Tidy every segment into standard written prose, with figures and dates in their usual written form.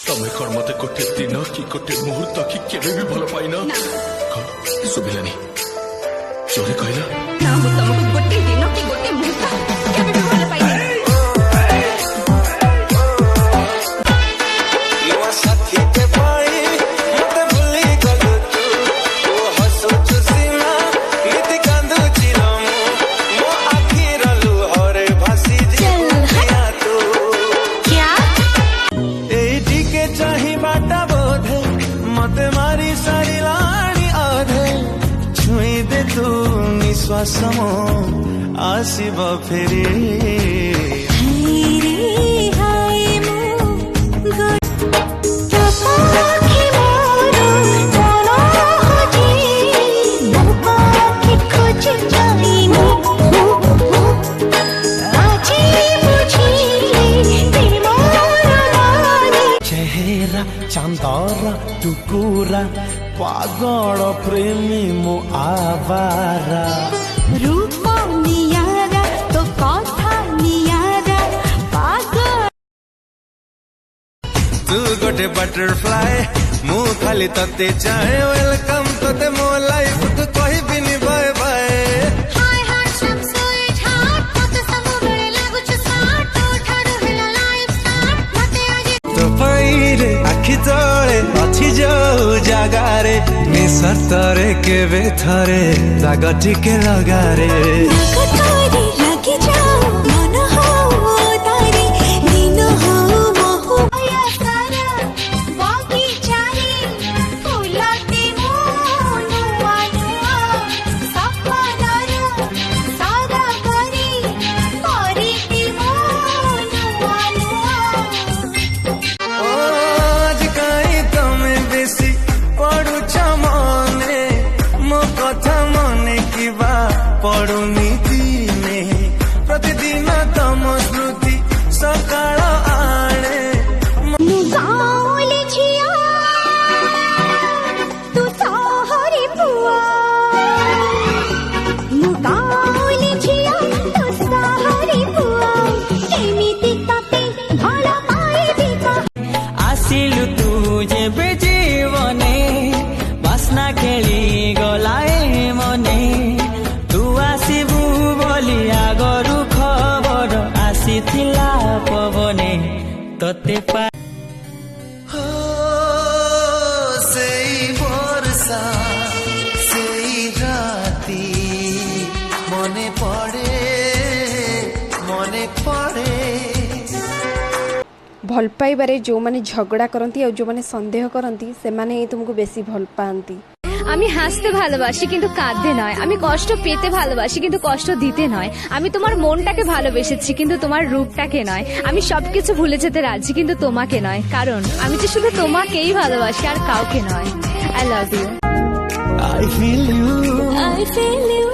ତମେ କଣ ମତେ ଗୋଟେ ଦିନ କି ଗୋଟେ ମୁହୂର୍ତ୍ତ କି କେବେ ବି ଭଲ ପାଇନ? ଶୁଭିଲାନି, ଜୋରେ କହିଲ। ନା, ମୁଁ ତମକୁ ଗୋଟେ ଦିନ କି ଗୋଟେ ମୁହୂର୍ତ୍ତ କେବେ ବି ଭଲ ପାଇନି। श्वासम आसिब फेरि चेहरा चांदर टुकुरा पागल प्रेमी मो आवारा रूप नियारा तो कथा नियारा पागल तू गोटे बटरफ्लाई मु खाली तते चाहे वेलकम तते मो लाइफ तू कहि बिनी बाय बाय हाय हाय सम स्वीट हार्ट मते सबुबेले लागुछ स्मार्ट तो ठार हेला लाइफ स्टार्ट मते आजे तो पाइरे आखि तळे अछि जो जागारे निसर तरे केबे थरे दाग टिके लगारे लगी जाओ मन हो तारे दिन हो मोह या सारा बाकी चाहे फुलते नुआ नुआ सपनार सारा करी करती नुआ नुआ ओ आज काई तमे बेसी पड़ू मने मो कथा मने किबा पड़ुनी दिने प्रतिदिन तम स्मृति सकाळ आणे गाँवले झिया तू सहरी पुआ गाँवले झिया तू सहरी पुआ एमिति तते भल पाइबी आसिलु तू जेबे जीवने बास्ना खेली गलाए मने तू आसिबु बोली आगरु खबर आसिथिला पवने तते पा सेई वर्षा सेई राती मने पड़े भल पाइबारे जो माने झगड़ा करती और जो माने संदेह करती से माने तुमको बेसी भल पाती। আমি হাসতে ভালোবাসি কিন্তু কাঁদতে নয়, আমি কষ্ট পেতে ভালোবাসি কিন্তু কষ্ট দিতে নয়, আমি তোমার মনটাকে ভালোবেসেছি কিন্তু তোমার রূপটাকে নয়, আমি সবকিছু ভুলে যেতে রাজি কিন্তু তোমাকে নয়, কারণ আমি যে শুধু তোমাকেই ভালোবাসি আর কাউকে নয়। I love you, I feel you, I feel you,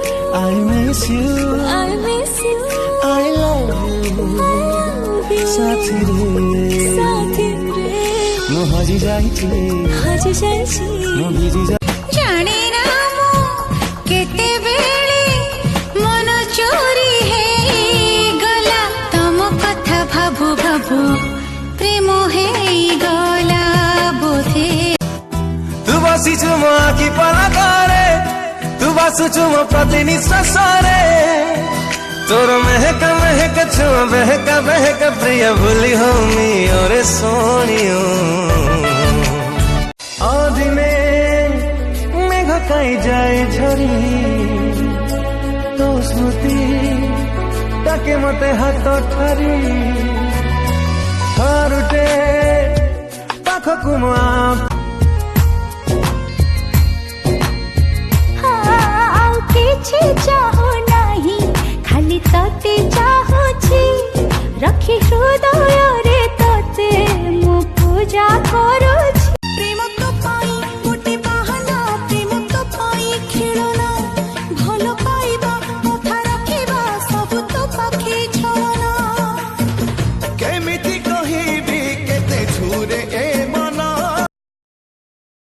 I miss you, I miss you, I love you साथी रे সাথী রে मु हजी जाइछि হাজে যাইছি मु भिजी जा जाने ना मो केते बेले मन चोरी है गला तम कथा भाबु भाबु प्रेम है गला बोधे तू बसिछु मो आखि पलकारे तू बसुछु मो प्रतिनि ससरे तोर महक महक छु बहक बहक प्रिय भूली होमी ओरे सोनियो आदिने मेघ काई जाए झरी तो स्मृति ताके मते हाथ ठारी हारुटे पाखकु मो हाँ किछि चाहो